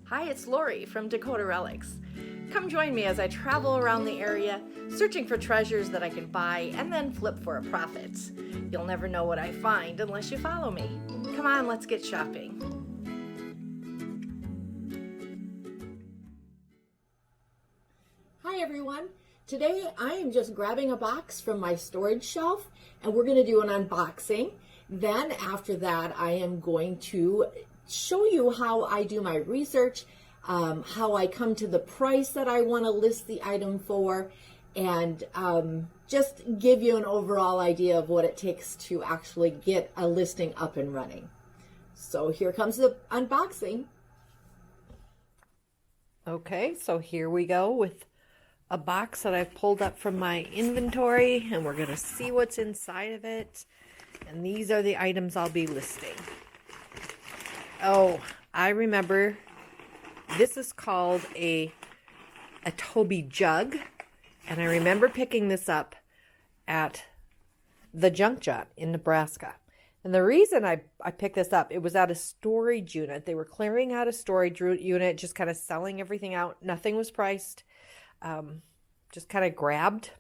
Hi, it's Lori from Dakota Relics. Come join me as I travel around the area, searching for treasures that I can buy and then flip for a profit. You'll never know what I find unless you follow me. Come on, let's get shopping. Hi everyone. Today I am just grabbing a box from my storage shelf and we're going to do an unboxing. Then after that I am going to show you how I do my research, how I come to the price that I want to list the item for, and just give you an overall idea of what it takes to actually get a listing up and running. So here comes the unboxing. Okay, so here we go with a box that I've pulled up from my inventory, and we're going to see what's inside of it. And these are the items I'll be listing. Oh, I remember this is called a Toby jug, and I remember picking this up at the junk shop in Nebraska. And the reason I picked this up, it was at a storage unit. They were clearing out a storage unit, just kind of selling everything out. Nothing was priced. Just kind of grabbed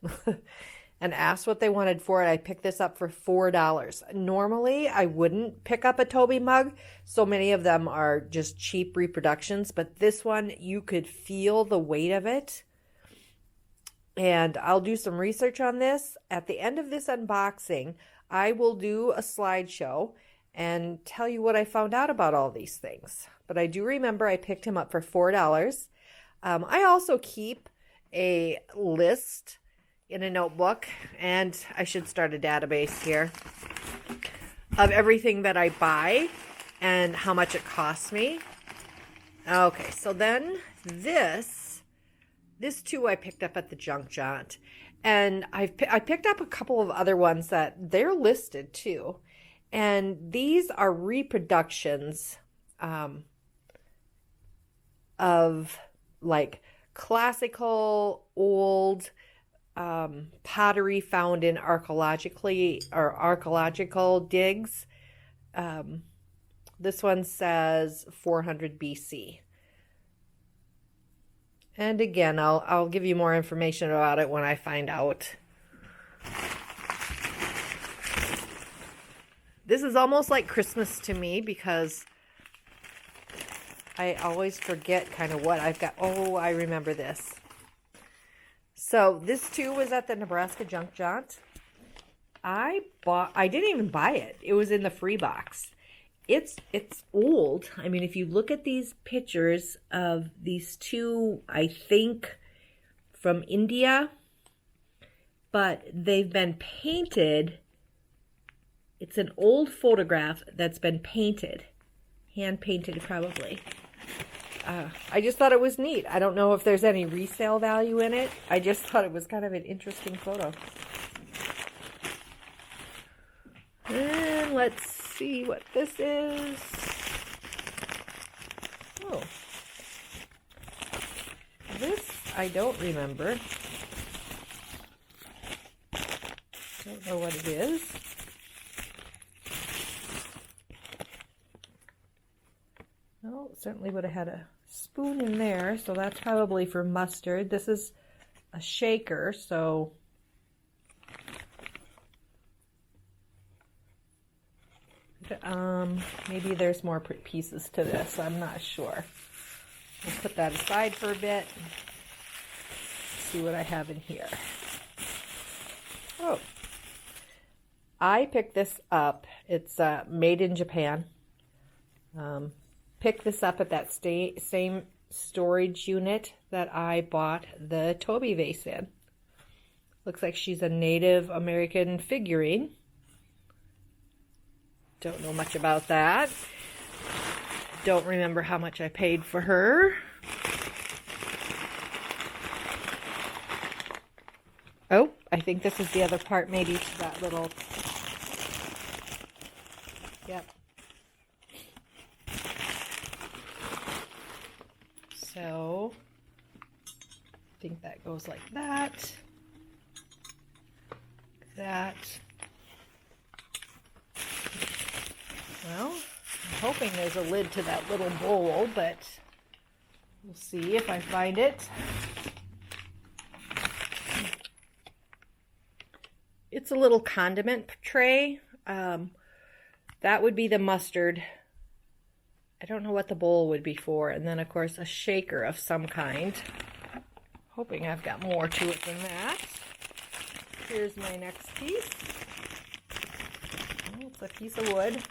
and asked what they wanted for it. I picked this up for $4. Normally, I wouldn't pick up a Toby mug. So many of them are just cheap reproductions, but this one, you could feel the weight of it. And I'll do some research on this. At the end of this unboxing, I will do a slideshow and tell you what I found out about all these things. But I do remember I picked him up for $4. I also keep a list in a notebook, and I should start a database here of everything that I buy and how much it costs me. Okay, so then this too I picked up at the junk jaunt, and I picked up a couple of other ones that they're listed too, and these are reproductions of like classical old pottery found in archaeological digs. This one says 400 BC. And again, I'll give you more information about it when I find out. This is almost like Christmas to me because I always forget kind of what I've got. Oh, I remember this. So this too was at the Nebraska junk jaunt. I didn't even buy it. It was in the free box. It's old. I mean, if you look at these pictures of these two, I think from India, but they've been painted. It's an old photograph that's been painted, hand painted probably. I just thought it was neat. I don't know if there's any resale value in it. I just thought it was kind of an interesting photo. And let's see what this is. Oh. This I don't remember. Don't know what it is. Well, certainly would have had a spoon in there, so that's probably for mustard. This is a shaker, so maybe there's more pieces to this. I'm not sure. We'll put that aside for a bit. See what I have in here. Oh, I picked this up. It's made in Japan. Picked this up at that same storage unit that I bought the Toby vase in. Looks like she's a Native American figurine. Don't know much about that. Don't remember how much I paid for her. Oh, I think this is the other part maybe to that little... Yep. So, I think that goes like that. That. Well, I'm hoping there's a lid to that little bowl, but We'll see if I find it. It's a little condiment tray. That would be the mustard. I don't know what the bowl would be for. And then, of course, a shaker of some kind. Hoping I've got more to it than that. Here's my next piece. Oh, it's a piece of wood.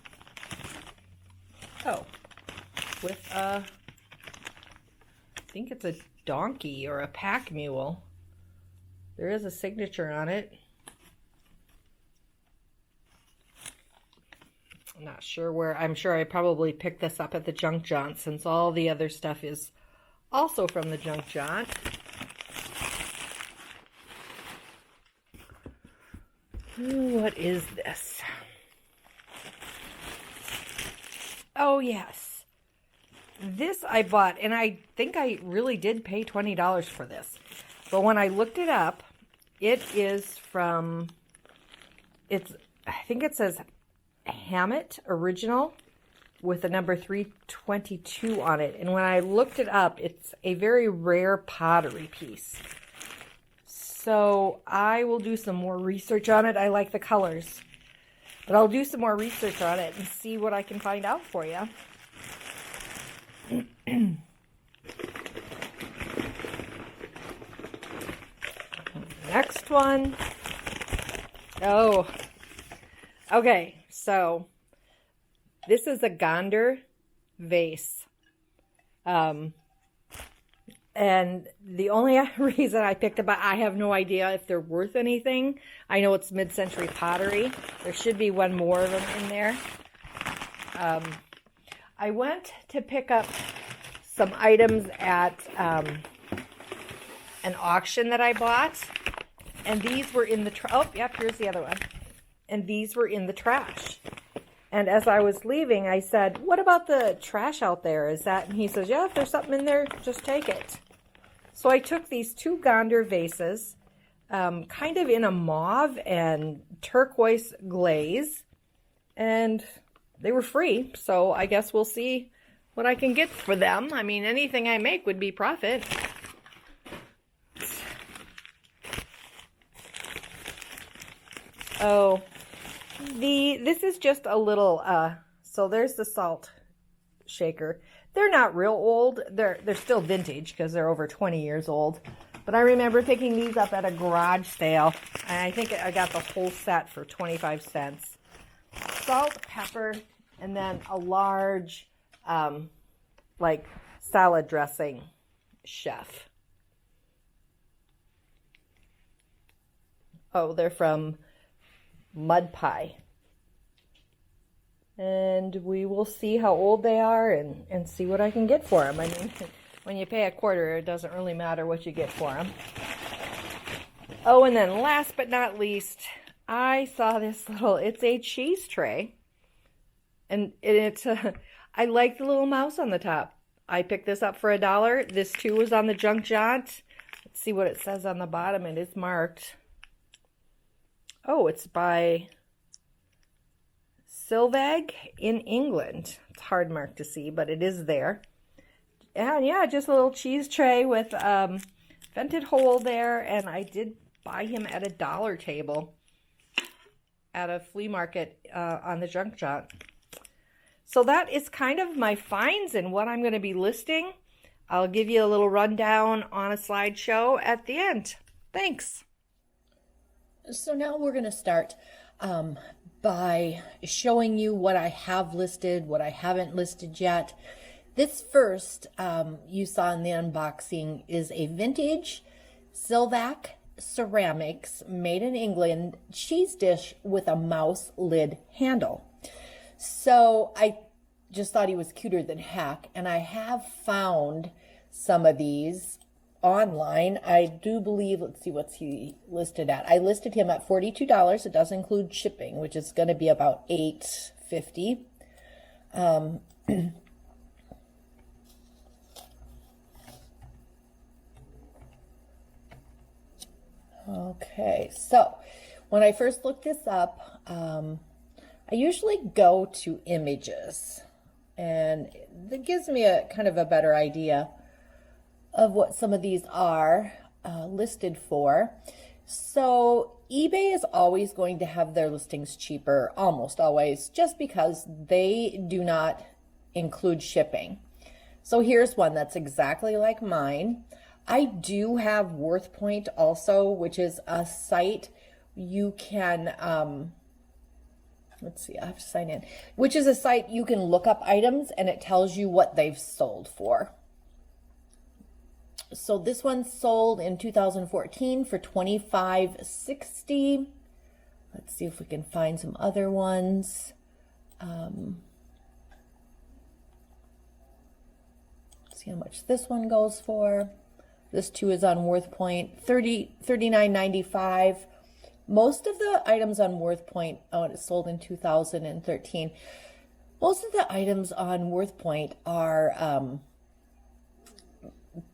Oh, with a, I think it's a donkey or a pack mule. There is a signature on it. I'm not sure where. I'm sure I probably picked this up at the junk jaunt, since all the other stuff is also from the junk jaunt. What is this? Oh, yes. This I bought, and I think I really did pay $20 for this. But when I looked it up, it is from, I think it says Hammett Original with the number 322 on it. And when I looked it up, it's a very rare pottery piece. So I will do some more research on it. I like the colors. But I'll do some more research on it and see what I can find out for you. Next one. Oh, okay. So this is a Gonder vase. And the only reason I picked it up, I have no idea if they're worth anything. I know it's mid-century pottery. There should be one more of them in there. I went to pick up some items at an auction that I bought. And these were in the oh, yep, here's the other one. And these were in the trash. And as I was leaving, I said, what about the trash out there? Is that? And he says, yeah, if there's something in there, just take it. So I took these two Gonder vases, kind of in a mauve and turquoise glaze, and they were free. So I guess we'll see what I can get for them. I mean, anything I make would be profit. Oh, this is just a little, so there's the salt shaker. They're not real old. They're still vintage because they're over 20 years old. But I remember picking these up at a garage sale, and I think I got the whole set for 25 cents. Salt, pepper, and then a large, like, salad dressing chef. Oh, they're from Mud Pie. And we will see how old they are and see what I can get for them. I mean, when you pay a quarter, it doesn't really matter what you get for them. Oh, and then last but not least, I saw this little, it's a cheese tray. And it's, I like the little mouse on the top. I picked this up for $1. This too was on the junk jaunt. Let's see what it says on the bottom. It is marked. Oh, it's by Silvag in England. It's hard marked to see, but it is there. And yeah, just a little cheese tray with vented hole there. And I did buy him at a dollar table at a flea market on the junk jaunt. So that is kind of my finds and what I'm going to be listing. I'll give you a little rundown on a slideshow at the end. Thanks. So now we're going to start by showing you what I have listed, what I haven't listed yet. This first you saw in the unboxing is a vintage Silvac ceramics made in England cheese dish with a mouse lid handle. So I just thought he was cuter than heck, and I have found some of these online. I do believe, let's see what's he listed at. I listed him at $42. It does include shipping, which is going to be about $8.50. Okay, so when I first looked this up, I usually go to images, and that gives me a kind of a better idea of what some of these are listed for. So eBay is always going to have their listings cheaper, almost always, just because they do not include shipping. So here's one that's exactly like mine. I do have WorthPoint also, which is a site you can, let's see, I have to sign in, which is a site you can look up items and it tells you what they've sold for. So this one sold in 2014 for $25.60. Let's see if we can find some other ones. See how much this one goes for. This too is on WorthPoint, $39.95. Most of the items on WorthPoint, oh, it sold in 2013. Most of the items on WorthPoint are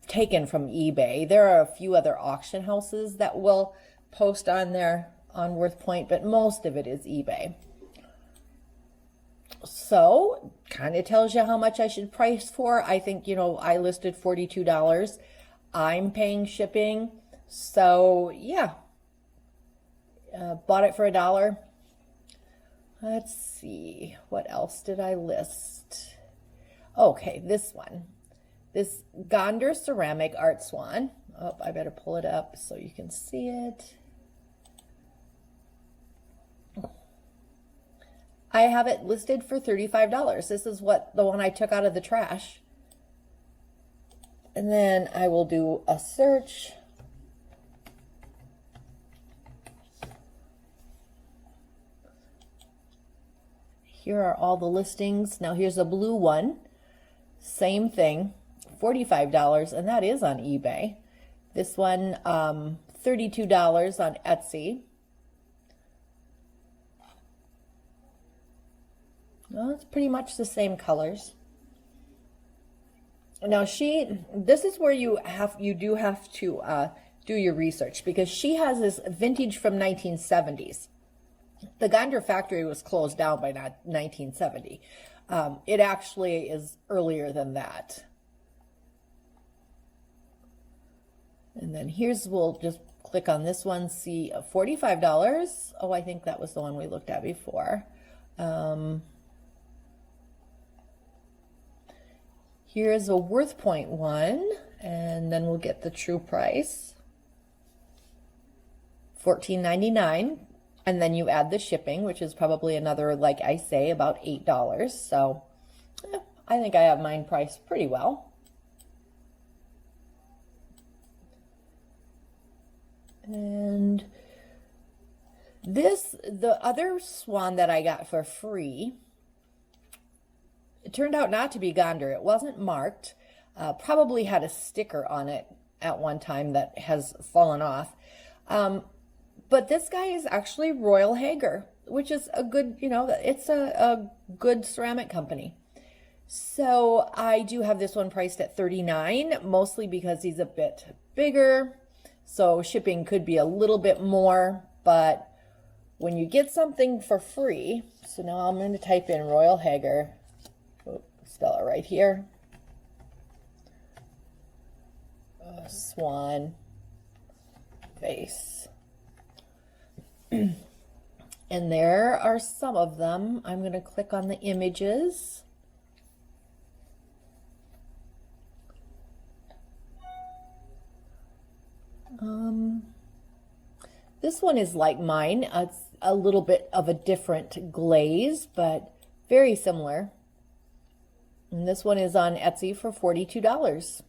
taken from eBay. There are a few other auction houses that will post on there on WorthPoint, but most of it is eBay. So kind of tells you how much I should price for. I think, you know, I listed $42. I'm paying shipping. So yeah, bought it for $1. Let's see, what else did I list? Okay, this one. This Gonder ceramic art swan. Oh, I better pull it up so you can see it. I have it listed for $35. This is what the one I took out of the trash. And then I will do a search. Here are all the listings. Now here's a blue one. Same thing, $45, and that is on eBay. This one, $32 on Etsy. Well, it's pretty much the same colors. Now this is where you do have to do your research, because she has this vintage from 1970s. The Gonder factory was closed down by 1970. It actually is earlier than that. And then we'll just click on this one, see $45. Oh, I think that was the one we looked at before. Here's a WorthPoint one, and then we'll get the true price. $14.99, and then you add the shipping, which is probably another, like I say, about $8. So I think I have mine priced pretty well. And the other swan that I got for free, it turned out not to be Gonder. It wasn't marked. Probably had a sticker on it at one time that has fallen off. But this guy is actually Royal Hager, which is a good, it's a good ceramic company. So I do have this one priced at $39, mostly because he's a bit bigger. So shipping could be a little bit more, but when you get something for free, so now I'm going to type in Royal Hager. Spell it right here. Swan vase. And there are some of them. I'm going to click on the images. This one is like mine. It's a little bit of a different glaze, but very similar. And this one is on Etsy for $42.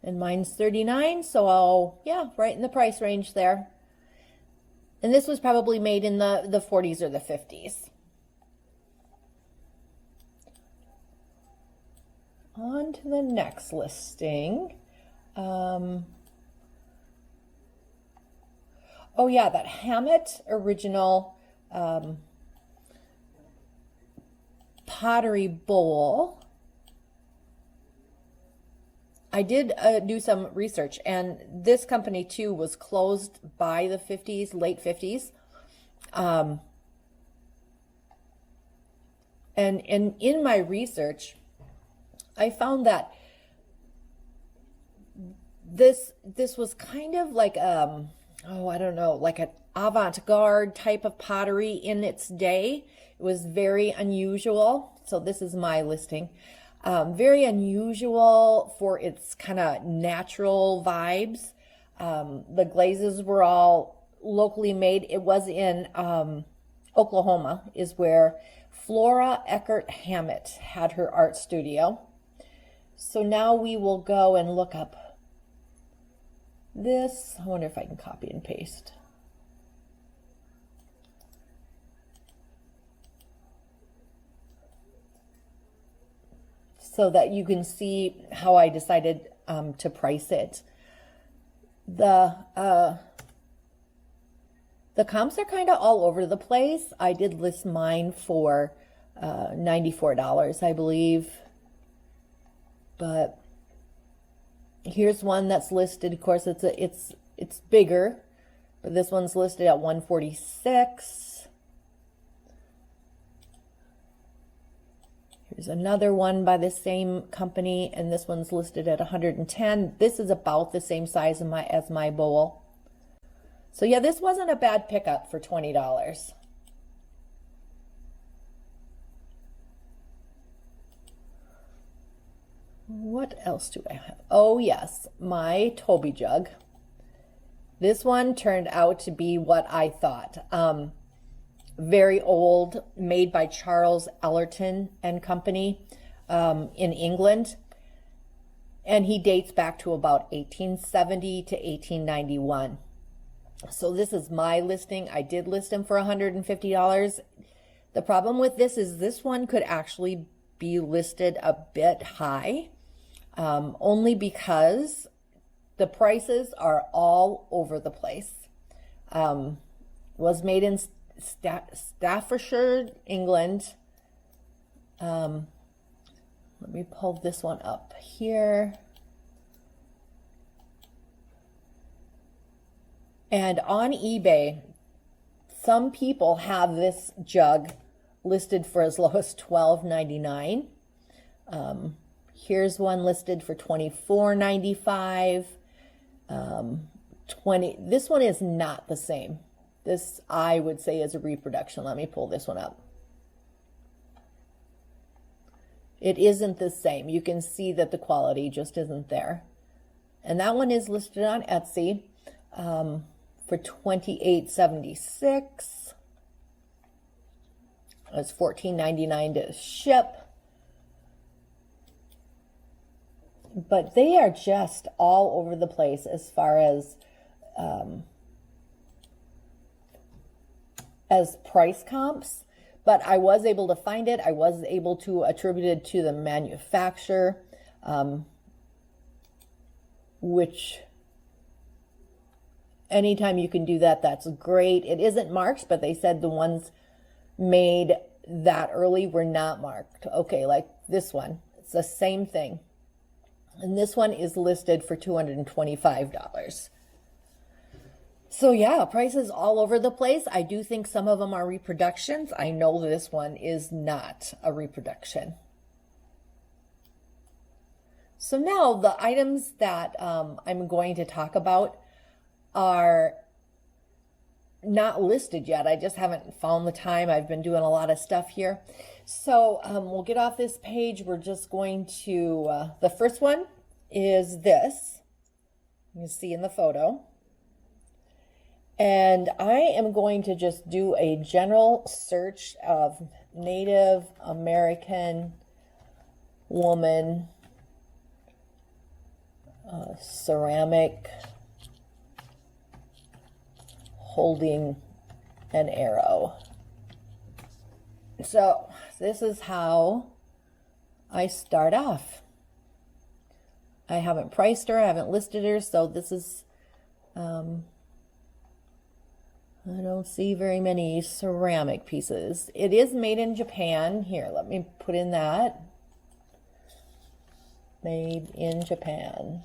And mine's $39, so right in the price range there. And this was probably made in the 40s or the 50s. On to the next listing. Oh yeah, that Hammett original pottery bowl. I did do some research, and this company too was closed by the 50s, late 50s. And in my research, I found that this was kind of like oh, I don't know, like an avant-garde type of pottery in its day. It was very unusual. So this is my listing. Very unusual for its kind of natural vibes. The glazes were all locally made. It was in Oklahoma, is where Flora Eckert Hammett had her art studio. So now we will go and look up this. I wonder if I can copy and paste. So that you can see how I decided to price it. The comps are kind of all over the place. I did list mine for $94, I believe. But here's one that's listed. Of course, it's bigger, but this one's listed at $146. Here's another one by the same company, and this one's listed at $110. This is about the same size as my bowl. So yeah, this wasn't a bad pickup for $20. What else do I have? Oh yes, my Toby jug. This one turned out to be what I thought. Very old, made by Charles Ellerton and Company in England. And he dates back to about 1870 to 1891. So this is my listing. I did list him for $150. The problem with this is this one could actually be listed a bit high, only because the prices are all over the place. Was made in Staffordshire, England. Let me pull this one up here. And on eBay, some people have this jug listed for as low as $12.99. Here's one listed for $24.95. This one is not the same. This, I would say, is a reproduction. Let me pull this one up. It isn't the same. You can see that the quality just isn't there. And that one is listed on Etsy for $28.76. It's $14.99 to ship. But they are just all over the place as far as price comps. But I was able to find it. I was able to attribute it to the manufacturer, which anytime you can do that, that's great. It isn't marked, but they said the ones made that early were not marked. Okay, like this one. It's the same thing. And this one is listed for $225. So yeah, prices all over the place. I do think some of them are reproductions. I know this one is not a reproduction. So now the items that I'm going to talk about are not listed yet. I just haven't found the time. I've been doing a lot of stuff here. So we'll get off this page. We're just going to, the first one is this. You can see in the photo. And I am going to just do a general search of Native American woman ceramic holding an arrow. So this is how I start off. I haven't priced her, I haven't listed her, so this is I don't see very many ceramic pieces. It is made in Japan. Here, let me put in that. Made in Japan.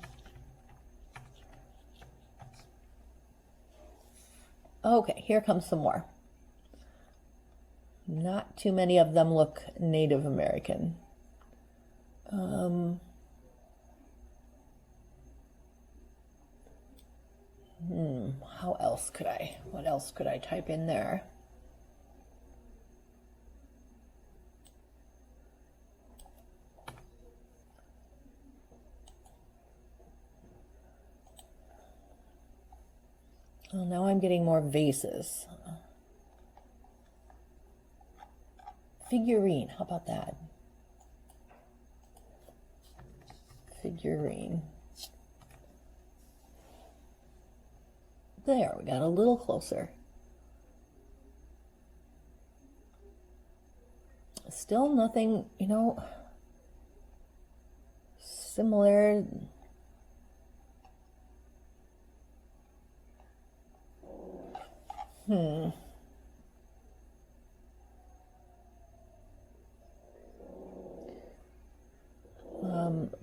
Okay, here comes some more. Not too many of them look Native American. what else could I type in there? Well, now I'm getting more vases. Figurine, how about that? Figurine. There, we got a little closer. Still nothing, you know, similar.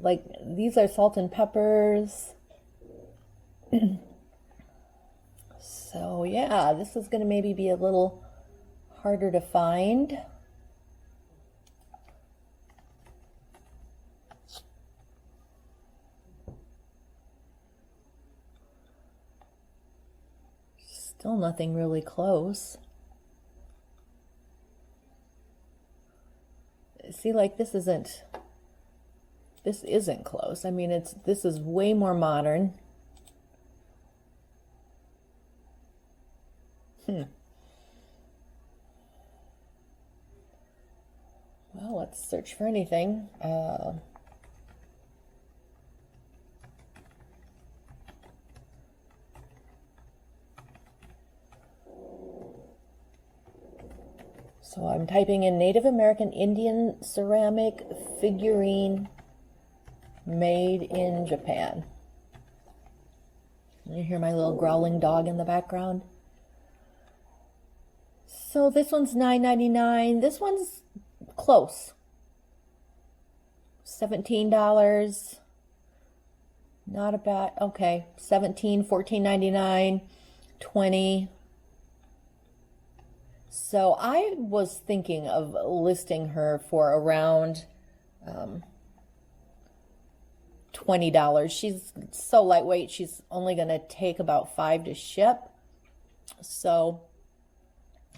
Like these are salt and peppers. So yeah, this is going to maybe be a little harder to find. Still nothing really close. See, like this isn't close. I mean, this is way more modern. Well, let's search for anything. So I'm typing in Native American Indian ceramic figurine made in Japan. You hear my little growling dog in the background? So this one's $9.99. This one's close. $17. Not a bad, okay. $17, $14.99, $20. So I was thinking of listing her for around $20. She's so lightweight, she's only going to take about $5 to ship. So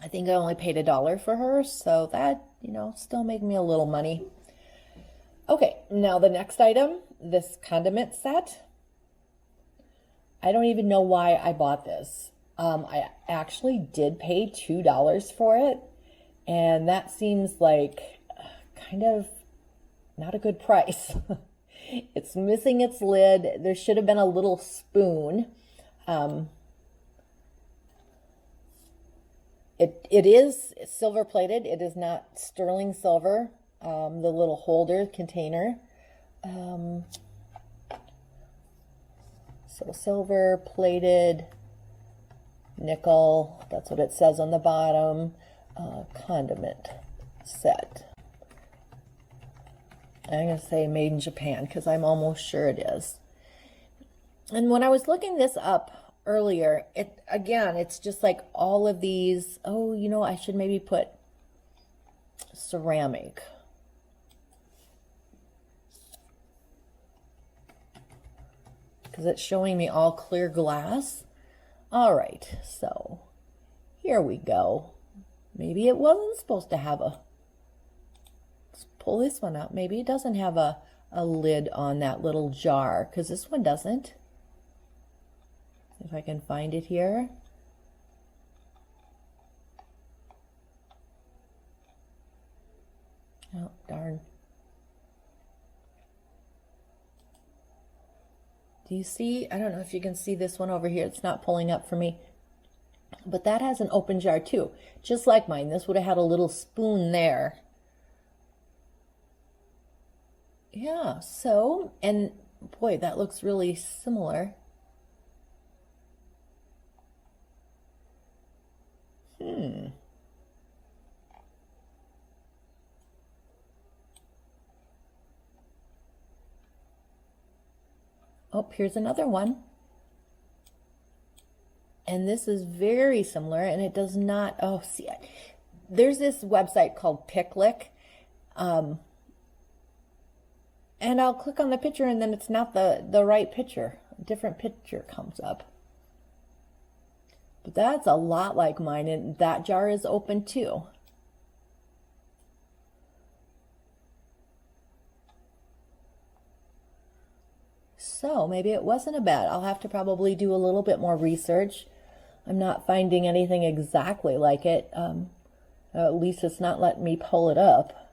I think I only paid $1 for her, so that, you know, still made me a little money. Okay, now the next item, this condiment set. I don't even know why I bought this. I actually did pay $2 for it, and that seems like kind of not a good price. It's missing its lid. There should have been a little spoon. It is silver plated. It is not sterling silver. The little holder container. So silver plated, nickel. That's what it says on the bottom. Condiment set. I'm going to say made in Japan because I'm almost sure it is. And when I was looking this up earlier, it's just like all of these. Oh, you know, I should maybe put ceramic. Because it's showing me all clear glass. All right, so here we go. Maybe it wasn't supposed to have a, let's pull this one out. Maybe it doesn't have a lid on that little jar, because this one doesn't. If I can find it here. Oh, darn. Do you see? I don't know if you can see this one over here. It's not pulling up for me. But that has an open jar too. Just like mine. This would have had a little spoon there. Yeah, so, and boy, that looks really similar. Oh, here's another one. And this is very similar, and it does not, oh, see, there's this website called Picklick. And I'll click on the picture, and then it's not the right picture. A different picture comes up. But that's a lot like mine, and that jar is open too. So maybe it wasn't a bad. I'll have to probably do a little bit more research. I'm not finding anything exactly like it. At least it's not letting me pull it up.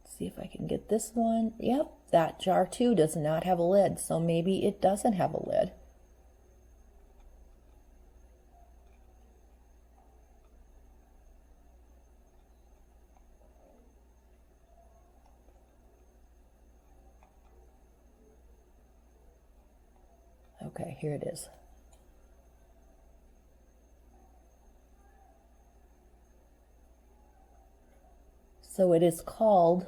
Let's see if I can get this one. Yep, that jar too does not have a lid, so maybe it doesn't have a lid. Okay, here it is. So it is called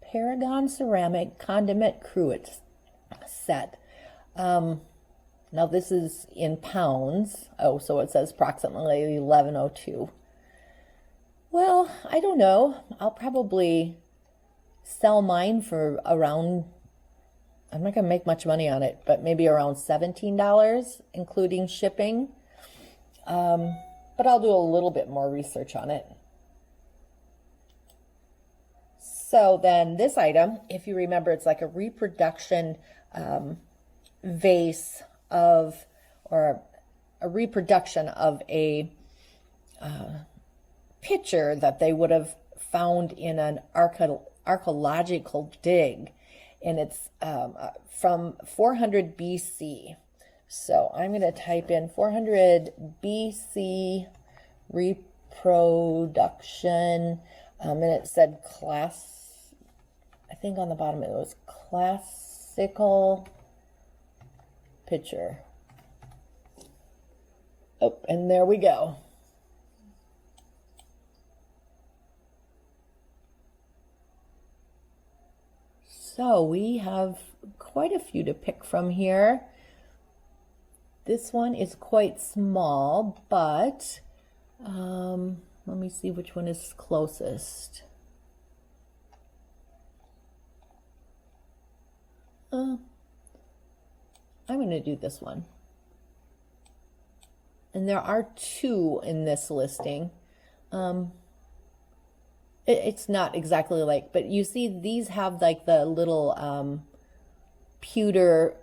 Paragon Ceramic Condiment Cruet Set. Now this is in pounds. Oh, so it says approximately 1102. Well, I don't know. I'll probably sell mine for around, I'm not going to make much money on it, but maybe around $17, including shipping. But I'll do a little bit more research on it. So then this item, if you remember, it's like a reproduction vase of, or a reproduction of a picture that they would have found in an archaeological dig. And it's from 400 BC. So I'm going to type in 400 BC reproduction. And it said class, I think on the bottom it was classical picture. Oh, and there we go. So we have quite a few to pick from here. This one is quite small, but let me see which one is closest. I'm going to do this one. And there are two in this listing. It's not exactly like, but you see these have like the little pewter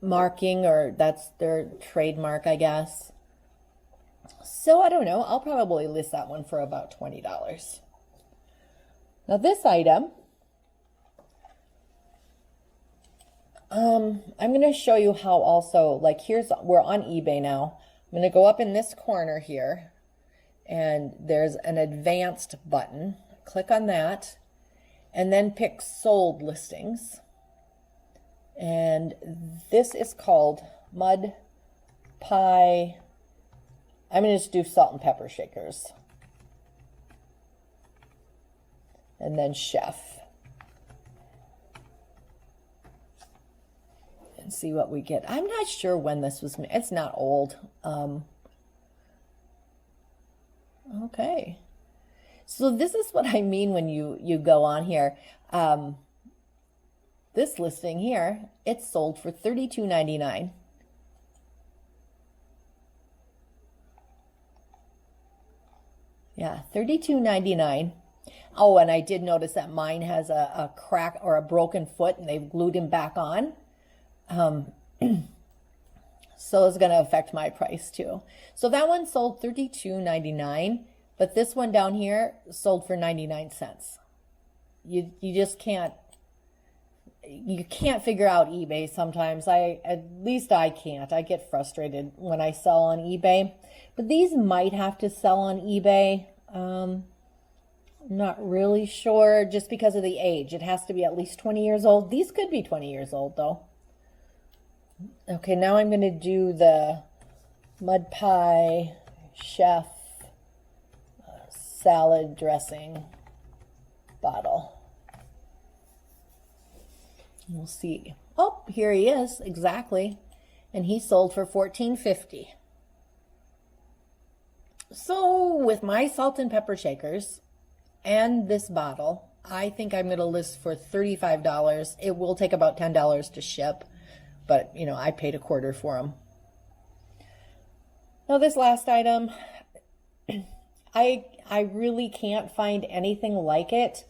marking, or that's their trademark, I guess. So I don't know, I'll probably list that one for about $20. Now this item, I'm going to show you how also, like we're on eBay now. I'm going to go up in this corner here, and there's an advanced button. Click on that, and then pick sold listings. And this is called Mud Pie. I'm going to just do salt and pepper shakers. And then chef. And see what we get. I'm not sure when this was made. It's not old. Okay. So this is what I mean when you go on here. This listing here, it's sold for $32.99. Yeah, $32.99. Oh, and I did notice that mine has a crack or a broken foot, and they've glued him back on. So it's going to affect my price too. So that one sold $32.99, but this one down here sold for 99 cents. You just can't figure out eBay sometimes. At least I can't. I get frustrated when I sell on eBay. But these might have to sell on eBay. I'm not really sure, just because of the age. It has to be at least 20 years old. These could be 20 years old though. Okay, now I'm going to do the mud pie chef salad dressing bottle. We'll see. Oh, here he is, exactly. And he sold for $14.50. So with my salt and pepper shakers and this bottle, I think I'm going to list for $35. It will take about $10 to ship. but you know, I paid $1/4 for them. Now this last item, I really can't find anything like it.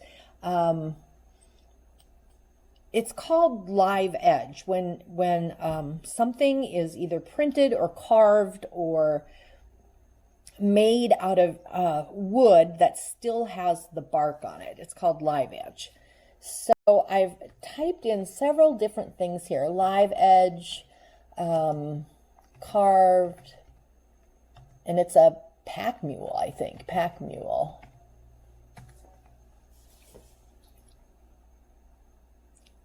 It's called live edge when something is either printed or carved or made out of wood that still has the bark on it. It's called live edge. So I've typed in several different things here. Live edge, carved, and it's a pack mule, I think. Pack mule.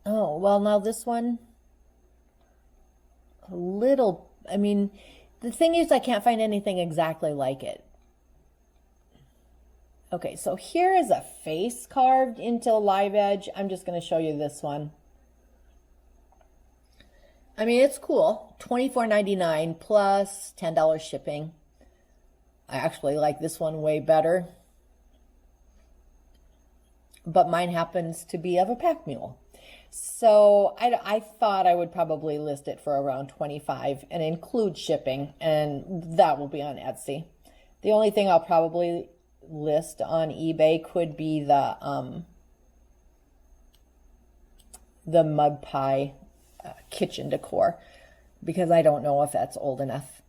Oh, well, now this one, a little, I mean, the thing is I can't find anything exactly like it. Okay, so here is a face carved into live edge. I'm just going to show you this one. I mean, it's cool. $24.99 plus $10 shipping. I actually like this one way better. But mine happens to be of a pack mule. So I thought I would probably list it for around $25 and include shipping, and that will be on Etsy. The only thing I'll probably list on eBay could be the mud pie kitchen decor, because I don't know if that's old enough.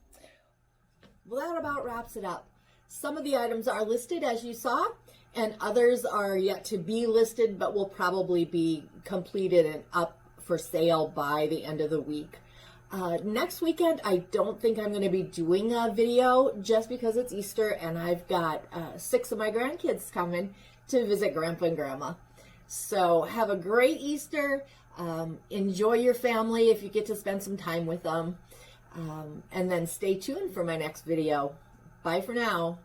Well, that about wraps it up. Some of the items are listed as you saw, and others are yet to be listed, but will probably be completed and up for sale by the end of the week. Next weekend, I don't think I'm going to be doing a video just because it's Easter and I've got 6 of my grandkids coming to visit Grandpa and Grandma. So have a great Easter. Enjoy your family if you get to spend some time with them. And then stay tuned for my next video. Bye for now.